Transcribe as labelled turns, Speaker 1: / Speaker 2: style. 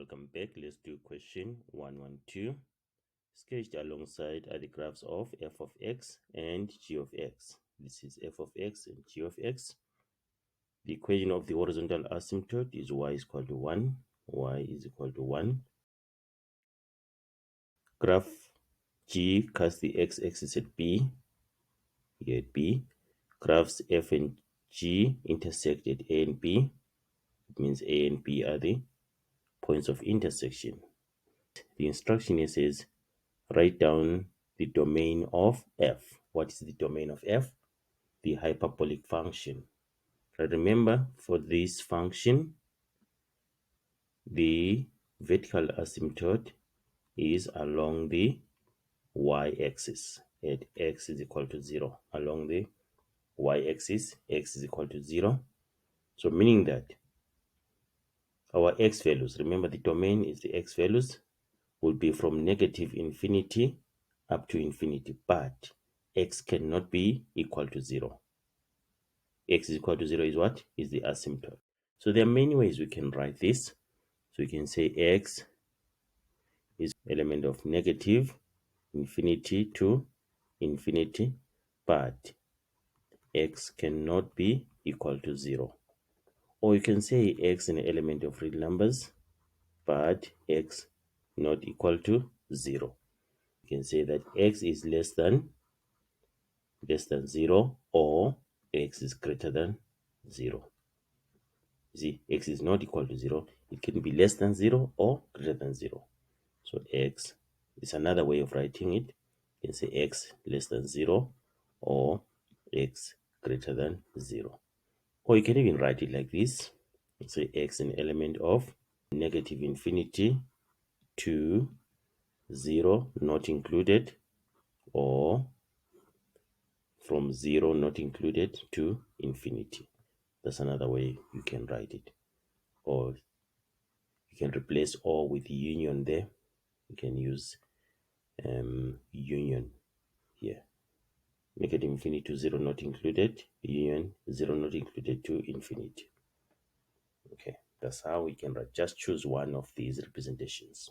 Speaker 1: Welcome back. Let's do question 112. Sketched alongside are the graphs of f of x and g of x. This is f of x and g of x. The equation of the horizontal asymptote is y is equal to 1. Y is equal to 1. Graph G casts the x-axis at B. Here at B. Graphs f and G intersect at A and B. It means A and B are the points of intersection. The instruction here says write down the domain of f. What is the domain of f? The hyperbolic function. Remember, for this function, the vertical asymptote is along the y-axis at x is equal to 0. Along the y-axis, x is equal to 0. So meaning that our x values, remember the domain is the x values, will be from negative infinity up to infinity, but x cannot be equal to 0. X is equal to 0 is what? Is the asymptote. So there are many ways we can write this. So you can say x is element of negative infinity to infinity, but x cannot be equal to 0. Or you can say x an element of real numbers, but x not equal to 0. You can say that x is less than 0 or x is greater than 0. See, x is not equal to 0. It can be less than 0 or greater than 0. So x is another way of writing it. You can say x less than 0 or x greater than 0. Or you can even write it like this. Say x an element of negative infinity to 0 not included, or from 0 not included to infinity. That's another way you can write it. Or you can replace or with union there. You can use union here. Negative infinity to 0 not included, union 0 not included to infinity. Okay, that's how we can write. Just choose one of these representations.